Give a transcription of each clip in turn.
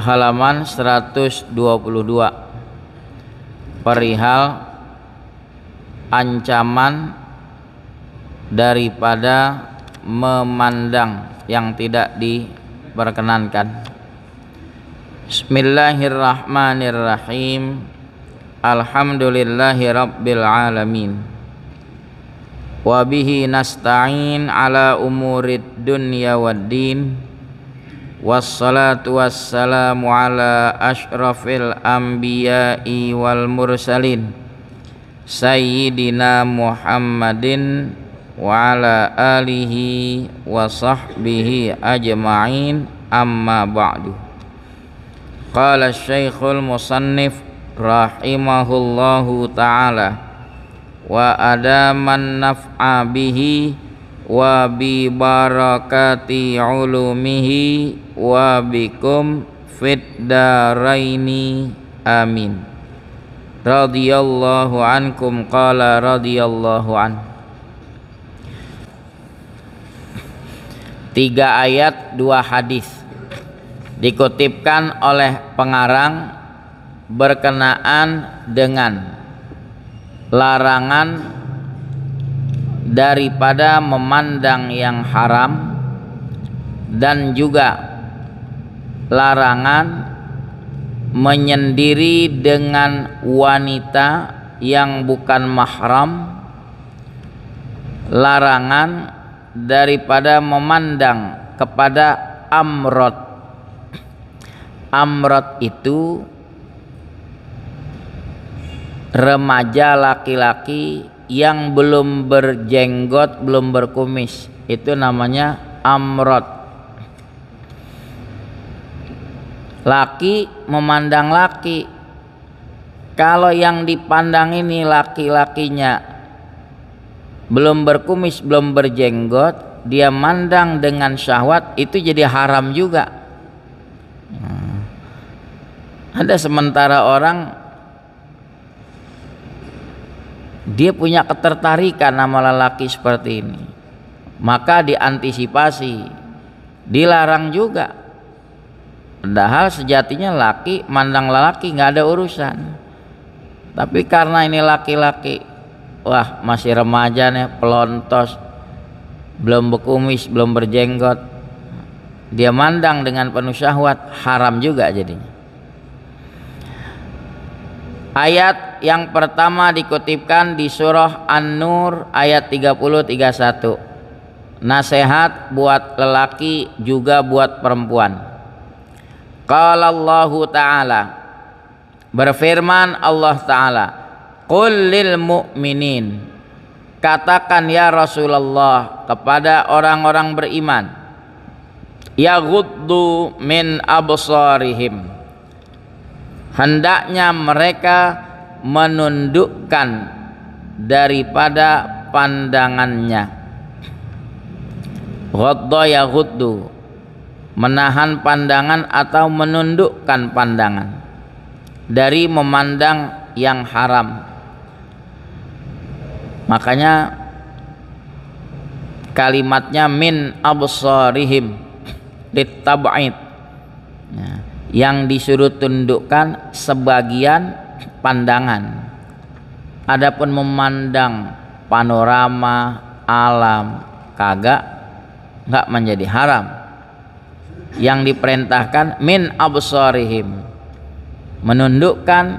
halaman 122 perihal ancaman daripada memandang yang tidak diperkenankan. Bismillahirrahmanirrahim. Alhamdulillahi rabbil alamin. Wa bihi nasta'in ala umurid dunya waddin. Wassalatu wassalamu ala ashrafil anbiya'i wal mursalin Sayyidina Muhammadin wa ala alihi wa sahbihi ajma'in, amma ba'du. Qala syekhul musannif rahimahullahu ta'ala wa adaman naf'a bihi wa bi barakati ulumihi wa bikum fid daraini, amin. Radhiyallahu ankum. Qala radhiyallahu an. 3 ayat 2 hadis dikutipkan oleh pengarang berkenaan dengan larangan daripada memandang yang haram dan juga larangan menyendiri dengan wanita yang bukan mahram, larangan daripada memandang kepada amrot. Amrot itu remaja laki-laki yang belum berjenggot, belum berkumis, itu namanya amrot. Laki memandang laki. Kalau yang dipandang ini laki-lakinya belum berkumis, belum berjenggot, dia mandang dengan syahwat, itu jadi haram juga. Ada sementara orang dia punya ketertarikan sama lelaki seperti ini, maka diantisipasi, dilarang juga. Padahal sejatinya laki mandang lelaki nggak ada urusan, tapi karena ini laki-laki, wah masih remaja nih, pelontos, belum berkumis, belum berjenggot, dia mandang dengan penuh syahwat, haram juga jadinya. Ayat yang pertama dikutipkan di surah An-Nur ayat 30-31. Nasihat buat lelaki juga buat perempuan. Qala Allahu ta'ala, berfirman Allah ta'ala, qul lil mu'minin, katakan ya Rasulullah kepada orang-orang beriman, yaghuddu min absarihim, hendaknya mereka menundukkan daripada pandangannya. Ghadda yaghuddu, menahan pandangan atau menundukkan pandangan dari memandang yang haram. Makanya kalimatnya min absarihim litab'id, yang disuruh tundukkan sebagian pandangan. Adapun memandang panorama alam enggak menjadi haram. Yang diperintahkan min absarihim, menundukkan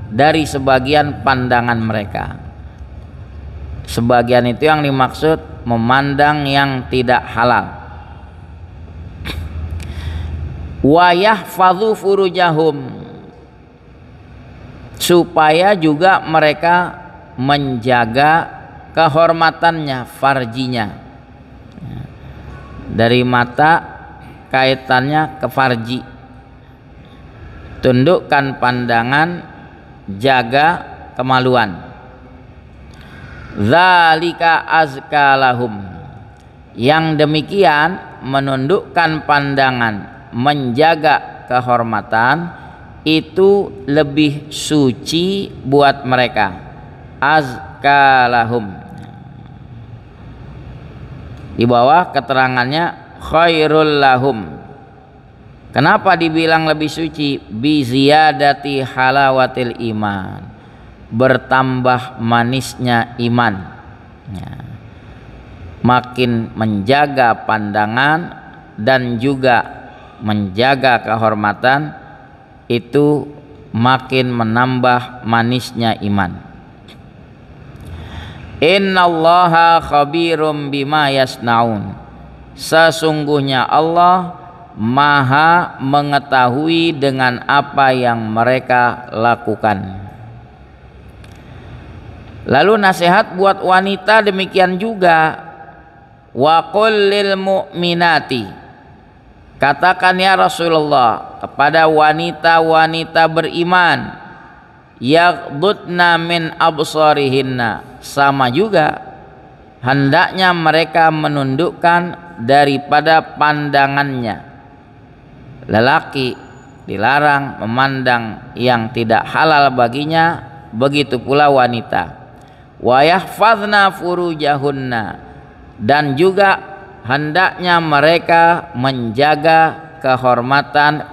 dari sebagian pandangan mereka. Sebagian itu yang dimaksud memandang yang tidak halal. Wa yahfadhu furujahum, supaya juga mereka menjaga kehormatannya, farjinya. Dari mata kaitannya ke farji. Tundukkan pandangan, jaga kemaluan. Dzalika azka lahum, yang demikian menundukkan pandangan, menjaga kehormatan, itu lebih suci buat mereka. Azka lahum, di bawah keterangannya khairul lahum, Kenapa dibilang lebih suci? Bi ziyadati halawatil iman, bertambah manisnya iman. Ya. Makin menjaga pandangan dan juga menjaga kehormatan, itu makin menambah manisnya iman. Innallaha khabirum bima yasnaun, sesungguhnya Allah Maha mengetahui dengan apa yang mereka lakukan. Lalu nasihat buat wanita demikian juga. Wa qul lil mu'minati, katakan ya Rasulullah kepada wanita-wanita beriman, yaghdudna min absarihinna, sama juga hendaknya mereka menundukkan daripada pandangannya. Lelaki dilarang memandang yang tidak halal baginya, begitu pula wanita. Wa yahfazna furujahunna, dan juga hendaknya mereka menjaga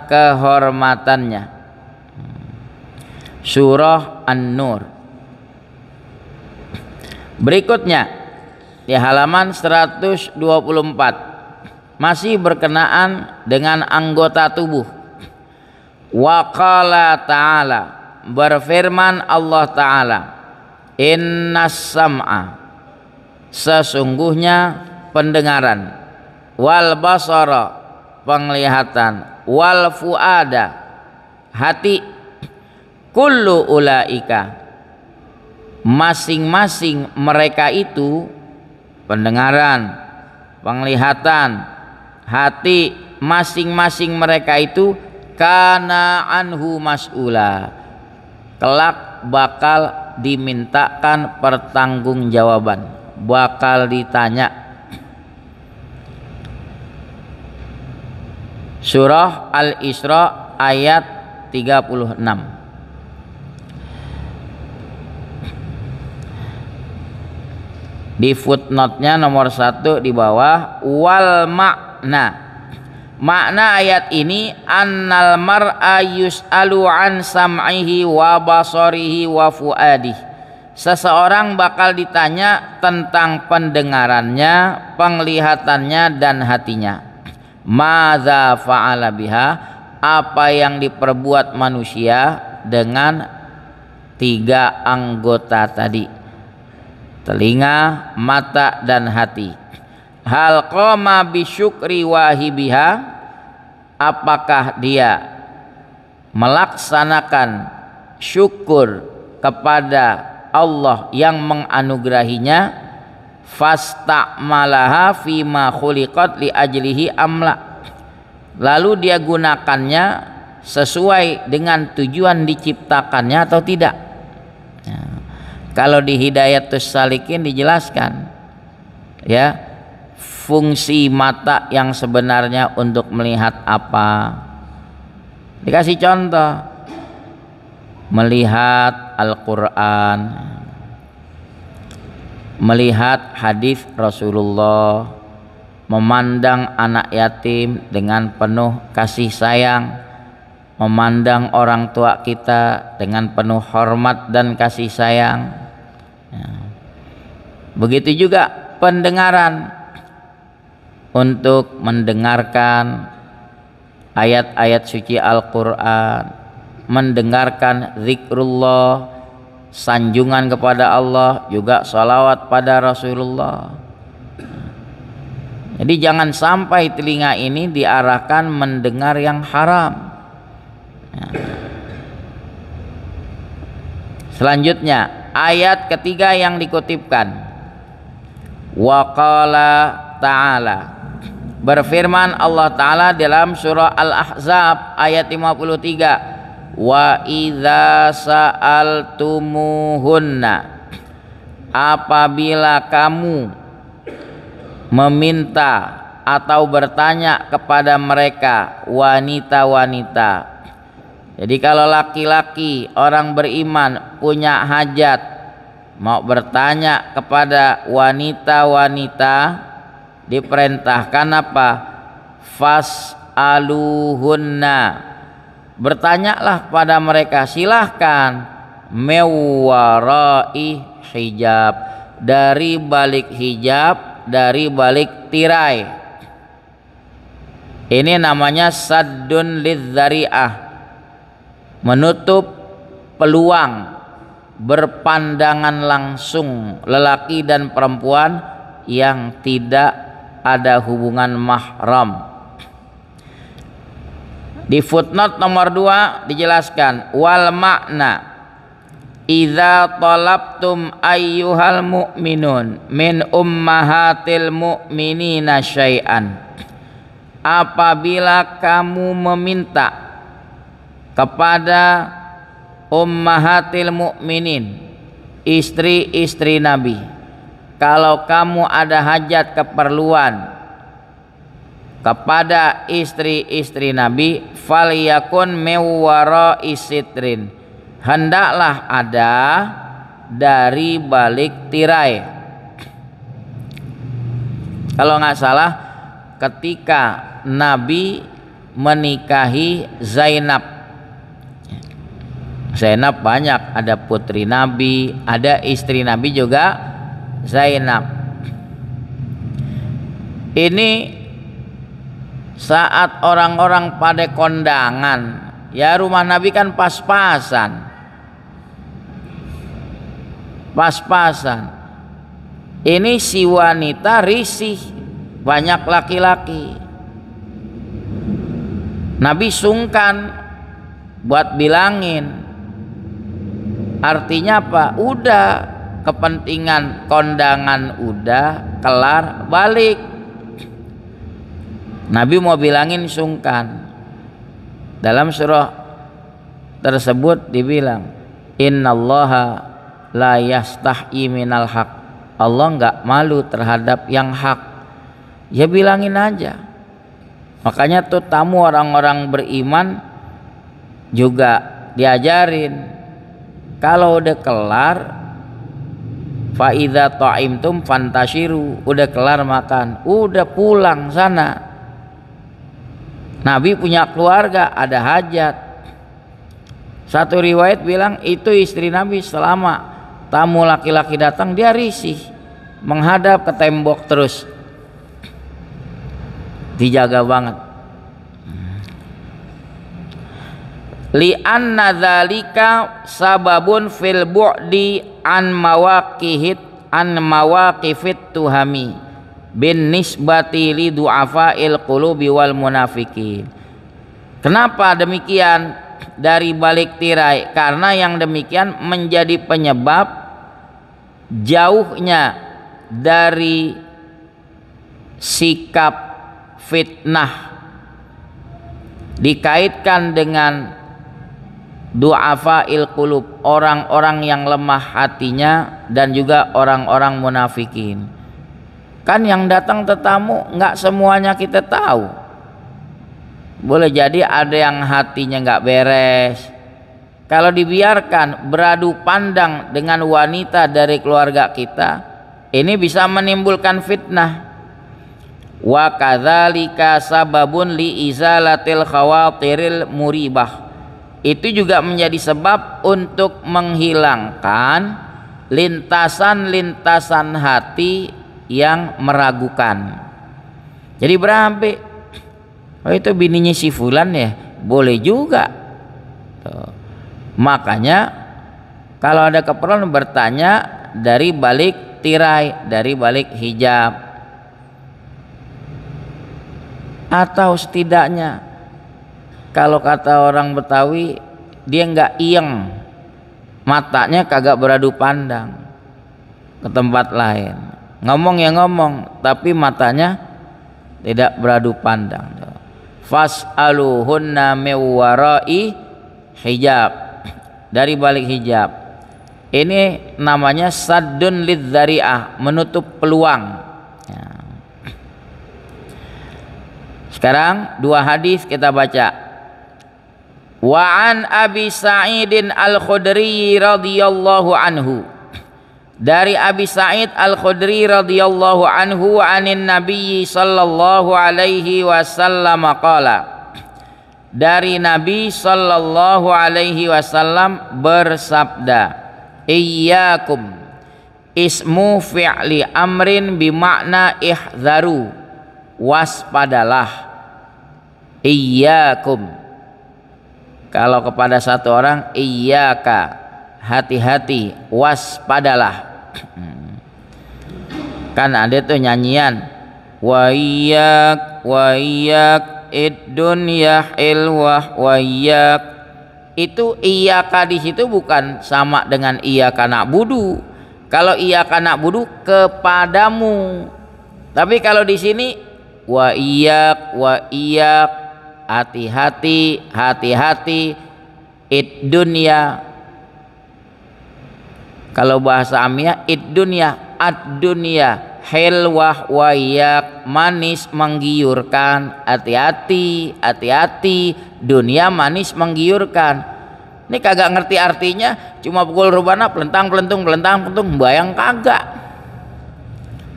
kehormatannya. Surah An-Nur. Berikutnya di halaman 124, masih berkenaan dengan anggota tubuh. Wa qala ta'ala, berfirman Allah Ta'ala, innas sam'a, sesungguhnya pendengaran, wal basara, penglihatan, wal fuada, hati, kullu ulaika, masing-masing mereka itu, pendengaran, penglihatan, hati, masing-masing mereka itu, kana anhu mas'ula, kelak bakal dimintakan pertanggungjawaban, bakal ditanya. Surah Al-Isra ayat 36. Di footnote-nya nomor 1 di bawah, wal makna, makna ayat ini annal mar'a yus'alu an sam'ihi wa basarihi wa fuadihi, seseorang bakal ditanya tentang pendengarannya, penglihatannya dan hatinya. Madza fa'ala biha, apa yang diperbuat manusia dengan 3 anggota tadi, telinga, mata dan hati. Hal qama bisyukri wahibiha, apakah dia melaksanakan syukur kepada Allah yang menganugerahinya, fastamalaha fima khuliqat li ajlihi amla, lalu dia gunakannya sesuai dengan tujuan diciptakannya atau tidak. Kalau di Hidayatus Salikin dijelaskan ya, fungsi mata yang sebenarnya untuk melihat apa. Dikasih contoh, melihat Al-Quran, melihat hadis Rasulullah, memandang anak yatim dengan penuh kasih sayang, memandang orang tua kita dengan penuh hormat dan kasih sayang. Begitu juga pendengaran, untuk mendengarkan ayat-ayat suci Al-Quran, mendengarkan zikrullah, sanjungan kepada Allah, juga salawat pada Rasulullah. Jadi jangan sampai telinga ini diarahkan mendengar yang haram. Selanjutnya ayat ketiga yang dikutipkan, wa qala ta'ala, berfirman Allah Ta'ala dalam surah Al-Ahzab ayat 53, wa idza sa'altumuhunna, apabila kamu meminta atau bertanya kepada mereka, wanita-wanita. Jadi kalau laki-laki orang beriman punya hajat, mau bertanya kepada wanita-wanita, diperintahkan apa? fas'aluhunna, bertanyalah pada mereka, silahkan, mewarai hijab, dari balik hijab, dari balik tirai. Ini namanya saddun lidzari'ah, menutup peluang berpandangan langsung lelaki dan perempuan yang tidak ada hubungan mahram. Di footnote nomor 2 dijelaskan, wal makna idza talabtum ayyuhal mu'minun min ummahatil mu'minina syai'an, apabila kamu meminta kepada ummahatil mu'minin, istri-istri Nabi, kalau kamu ada hajat keperluan kepada istri-istri Nabi, falyakun mewara isitrin, hendaklah ada dari balik tirai. Kalau nggak salah, ketika Nabi menikahi Zainab, Zainab banyak, ada putri Nabi, ada istri Nabi juga Zainab. Ini saat orang-orang pada kondangan, ya rumah Nabi kan pas-pasan. Ini si wanita risih, banyak laki-laki. Nabi sungkan buat bilangin. Artinya apa? Udah, kepentingan kondangan udah kelar, balik. Nabi mau bilangin sungkan. Dalam surah tersebut dibilang, innallaha la yastahyi minal haq, Allah enggak malu terhadap yang hak. Ya bilangin aja. Makanya tuh tamu orang-orang beriman juga diajarin, kalau udah kelar, fa idza ta'imtum fantashiru, udah kelar makan, udah pulang sana. Nabi punya keluarga, ada hajat. Satu riwayat bilang itu istri Nabi selama tamu laki-laki datang dia risih, menghadap ke tembok terus, dijaga banget. Li'anna dzalika sababun fil bu'di an mawaqifit tuhami bin nisbati li du'afa'il qulubi wal munafikin. Kenapa demikian dari balik tirai? Karena yang demikian menjadi penyebab jauhnya dari sikap fitnah, dikaitkan dengan du'afa'il qulub, orang-orang yang lemah hatinya, dan juga orang-orang munafikin. Kan yang datang tetamu nggak semuanya kita tahu. Boleh jadi ada yang hatinya nggak beres. Kalau dibiarkan beradu pandang dengan wanita dari keluarga kita, ini bisa menimbulkan fitnah. Wa kadzalika sababun li izalatil khawatiril muribah. Itu juga menjadi sebab untuk menghilangkan lintasan-lintasan hati yang meragukan. Jadi berambil, oh itu bininya si fulan ya, boleh juga. Tuh. Makanya kalau ada keperluan bertanya dari balik tirai, dari balik hijab, atau setidaknya kalau kata orang Betawi, dia nggak iyeng, matanya kagak beradu pandang ke tempat lain. Ngomong ya ngomong, tapi matanya tidak beradu pandang. Fas'aluhunna mewarai hijab, dari balik hijab. Ini namanya saddun lidzari'ah, menutup peluang. Ya. Sekarang dua hadis kita baca. Wa an Abi Sa'idin Al-Khudri radhiyallahu anhu dari Abi Sa'id Al-Khudri radhiyallahu anhu anin Nabi sallallahu alaihi wasallam qala, dari Nabi sallallahu alaihi wasallam bersabda, iyyakum ismu fi'li amrin bimakna ihzaru, waspadalah. Iyyakum, kalau kepada satu orang, iyyaka, hati-hati, waspadalah. Kan ada tuh nyanyian, wa iyyak id-dunya hilwah wa iyyak. Itu iyyaka di situ bukan sama dengan iyyaka na'budu. Kalau iyyaka na'budu kepadamu. Tapi kalau di sini wa iyyak, hati-hati, hati-hati, id-dunya. Kalau bahasa Amiyah, id-dunya, ad-dunya, hilwah wa iyyak, manis menggiurkan, hati-hati, hati-hati, dunia manis menggiurkan. Ini kagak ngerti artinya, cuma pukul rubana pelentang pelentung bayang kagak.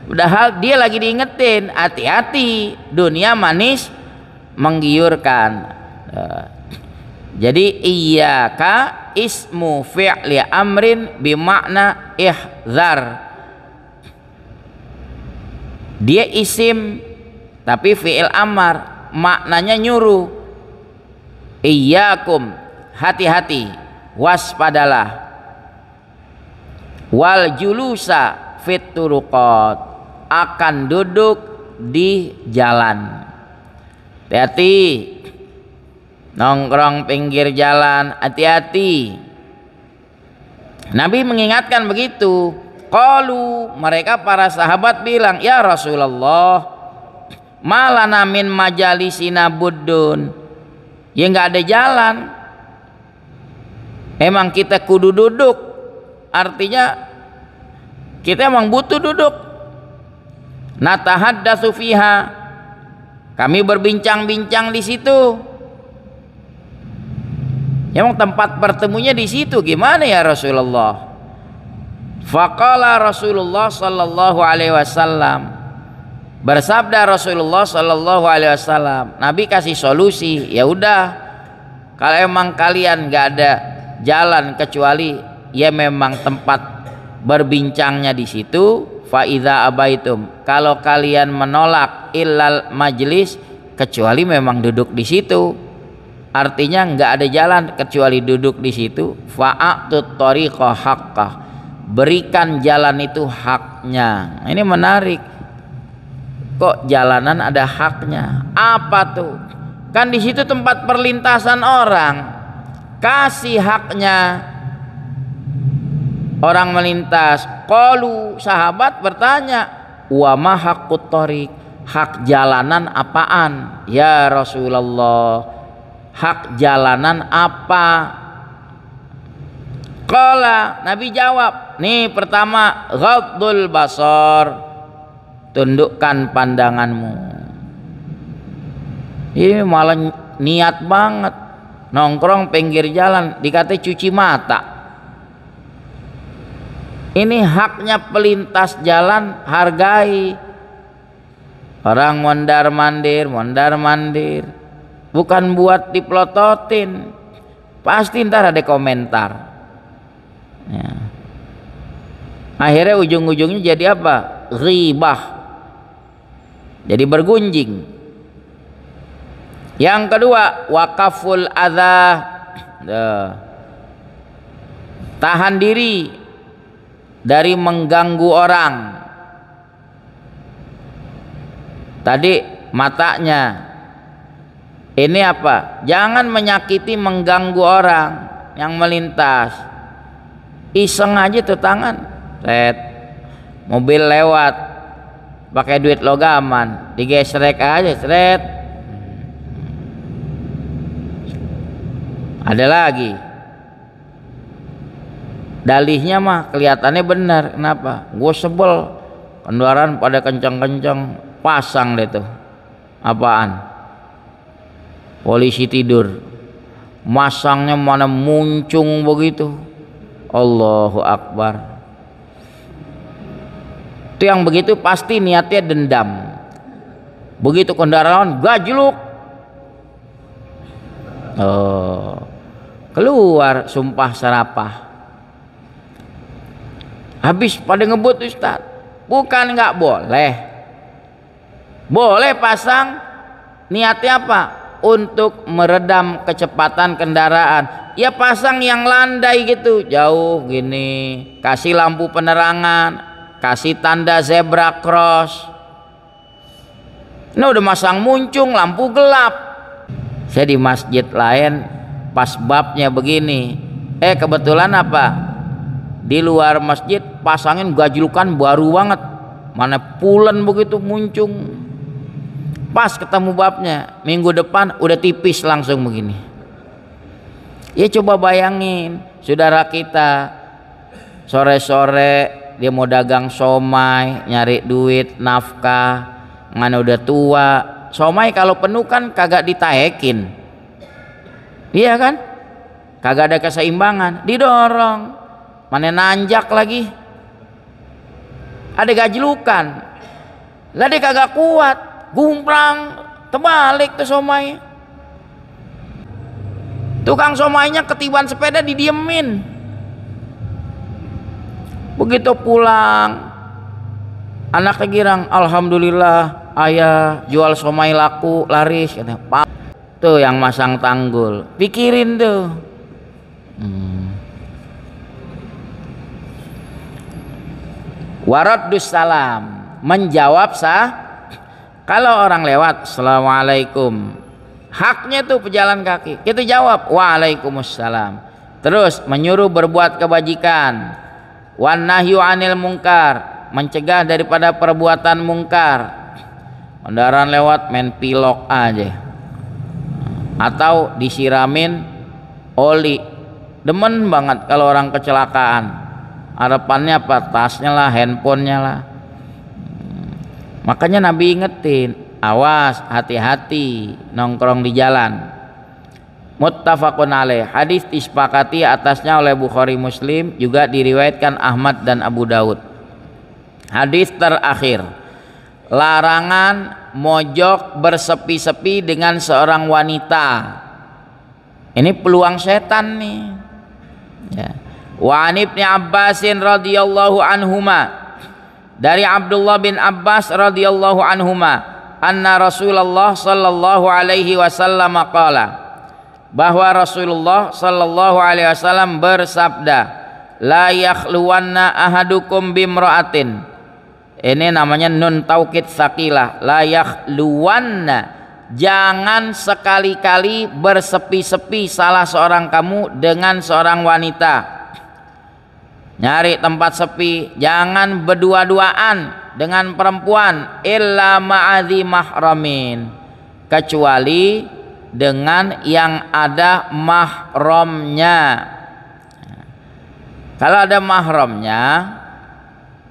Padahal dia lagi diingetin, hati-hati, dunia manis menggiurkan. Jadi iyyaka ismu fi'li amrin bimakna ihzar. Dia isim tapi fi'il amar, maknanya nyuruh. Iyyakum, hati-hati, waspadalah. Wal julusa fit turuqat, akan duduk di jalan. Hati-hati, nongkrong pinggir jalan, hati-hati. Nabi mengingatkan begitu. Qalu, mereka para sahabat bilang, ya Rasulullah, malana min majalisina buddun. Ya nggak ada jalan, emang kita kudu duduk. Artinya kita emang butuh duduk. Natahaddatsu fiha, kami berbincang-bincang di situ. Emang tempat pertemunya di situ, gimana ya Rasulullah? Faqala Rasulullah sallallahu alaihi wasallam, bersabda Rasulullah sallallahu alaihi wasallam, Nabi kasih solusi. Ya udah, kalau emang kalian nggak ada jalan kecuali ya memang tempat berbincangnya di situ, fa idza abaitum, kalau kalian menolak illal majlis, kecuali memang duduk di situ, artinya nggak ada jalan kecuali duduk di situ, fa'atut thariqa haqqah, berikan jalan itu haknya. Ini menarik, kok jalanan ada haknya? Apa tuh? Kan di situ tempat perlintasan orang, kasih haknya orang melintas. Qalu, sahabat bertanya, wa ma haqqut thariq, hak jalanan apaan ya Rasulullah? Hak jalanan apa? Qala, Nabi jawab, nih pertama, ghaddul basar, tundukkan pandanganmu. Ini malah niat banget, nongkrong pinggir jalan dikata cuci mata. Ini haknya pelintas jalan, hargai. Orang mondar mandir, bukan buat diplototin. Pasti ntar ada komentar ya. Akhirnya ujung-ujungnya jadi apa? Ghibah, jadi bergunjing. Yang kedua, wakaful adza, tahan diri dari mengganggu orang. Tadi matanya, ini apa? Jangan menyakiti, mengganggu orang yang melintas. Iseng aja tuh tangan, mobil lewat pakai duit logaman, digesrek aja, seret. Ada lagi, dalihnya mah kelihatannya benar. Kenapa? Gue sebel, kendaraan pada kencang-kencang, pasang deh tuh. Apaan? Polisi tidur, masangnya mana muncung begitu. Allahu Akbar. Itu yang begitu pasti niatnya dendam. Begitu kendaraan gajluk, keluar sumpah serapah. Habis pada ngebut Ustaz. Bukan nggak boleh. Boleh pasang, niatnya apa? Untuk meredam kecepatan kendaraan. Ya pasang yang landai gitu, jauh gini, kasih lampu penerangan, kasih tanda zebra cross. Ini udah masang muncung, lampu gelap. Saya di masjid lain pas babnya begini, kebetulan apa? Di luar masjid pasangin gajlukan baru banget, mana pulen begitu muncung. Pas ketemu babnya minggu depan udah tipis langsung begini. Ya coba bayangin, saudara kita sore-sore dia mau dagang somai, nyari duit nafkah, mana udah tua. Somai kalau penuh kan kagak ditahekin, iya kan? Kagak ada keseimbangan, didorong, mana nanjak lagi, ada gajlukan, lah dia kagak kuat, gumprang, terbalik tuh somai. Tukang somainya ketiban sepeda didiemin. Begitu pulang, anaknya girang, alhamdulillah ayah jual somai laku laris. Pak, tuh yang masang tanggul, pikirin tuh. Waraddus salam, menjawab kalau orang lewat assalamualaikum, haknya tuh pejalan kaki, kita jawab waalaikumsalam. Terus menyuruh berbuat kebajikan, wan nahyu anil mungkar, mencegah daripada perbuatan mungkar. Kendaraan lewat main pilok aja, atau disiramin oli, demen banget kalau orang kecelakaan. Harapannya apa? Tasnya lah, handphonenya lah. Makanya Nabi ingetin, awas, hati-hati nongkrong di jalan. Muttafaqun alaih, hadis disepakati atasnya oleh Bukhari Muslim, juga diriwayatkan Ahmad dan Abu Daud. Hadis terakhir, larangan mojok bersepi-sepi dengan seorang wanita. Ini peluang setan nih ya. Wa an Ibnu Abbasin radhiyallahu anhuma, dari Abdullah bin Abbas radhiyallahu anhuma, anna Rasulullah sallallahu alaihi wasallam qala, bahwa Rasulullah sallallahu alaihi wasallam bersabda, la yakhluwanna ahadukum bimra'atin. Ini namanya nun taukid sakilah, la yakhluwanna, jangan sekali-kali bersepi-sepi salah seorang kamu dengan seorang wanita. Nyari tempat sepi, jangan berdua-duaan dengan perempuan, illa ma'adhi mahramin, kecuali dengan yang ada mahramnya. Kalau ada mahramnya,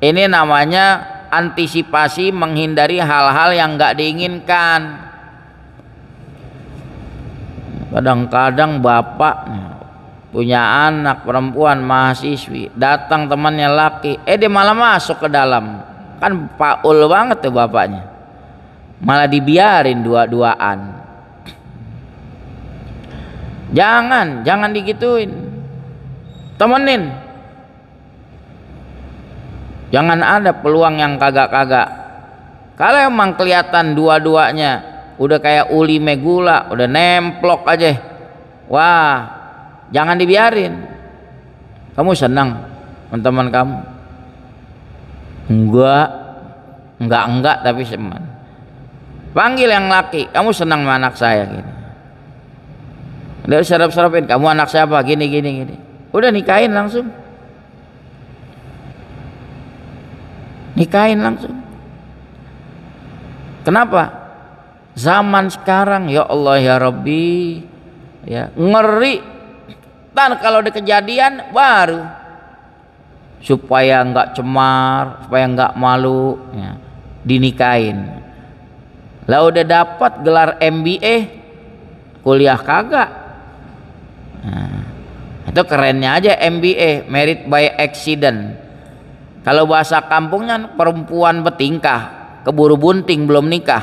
ini namanya antisipasi menghindari hal-hal yang nggak diinginkan. Kadang-kadang bapak punya anak perempuan mahasiswi, datang temannya laki, dia malah masuk ke dalam, kan paul banget tuh bapaknya, malah dibiarin dua-duaan. Jangan digituin, temenin. Jangan ada peluang yang kagak-kagak. Kalau emang kelihatan dua-duanya udah kayak uli megula, udah nemplok aja, wah, jangan dibiarin. Kamu senang teman kamu? Enggak tapi seman. Panggil yang laki, kamu senang sama anak saya gini. Udah serap-serapin, kamu anak siapa? Gini. Udah nikahin langsung. Nikahin langsung. Kenapa? Zaman sekarang ya Allah ya Rabbi, ya ngeri. Dan kalau ada kejadian baru, supaya nggak cemar, supaya nggak malu, ya, dinikahin. Lah udah dapat gelar MBA, kuliah kagak. Nah, itu kerennya aja MBA, Merit by Accident. Kalau bahasa kampungnya perempuan betingkah, keburu bunting belum nikah.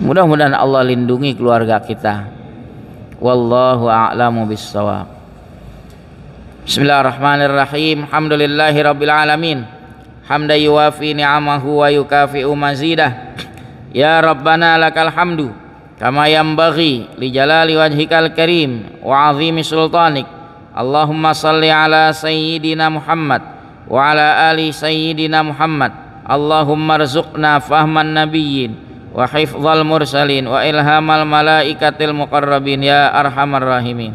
Mudah-mudahan Allah lindungi keluarga kita. Wallahu a'lamu bissawab. Bismillahirrahmanirrahim. Alhamdulillahi rabbil alamin. Hamdan yuwafi ni'amahu wa yukafi'u mazidah. Ya Rabbana lakal hamdu kama yanbaghi li jalali wajhikal karim wa 'azimi sultanik. Allahumma salli ala sayyidina Muhammad wa ala ali sayyidina Muhammad. Allahumma rzuqna fahman nabiyyin wa hifdzal mursalin wa ilhamal malaikatil muqarrabin ya arhamar rahimin.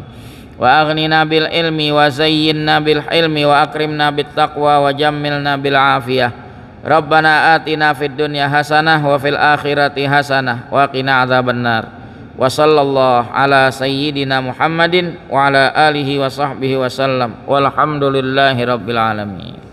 Wa aghnina bil ilmi wa zayyinna bil hilmi wa akrimna bit taqwa wa jammilna bil afiyah. Rabbana atina fid dunya hasanah wa fil akhirati hasanah wa qina adzabannar. Wa sallallahu ala sayyidina Muhammadin wa ala alihi wa sahbihi wa sallam. Walhamdulillahi rabbil alamin.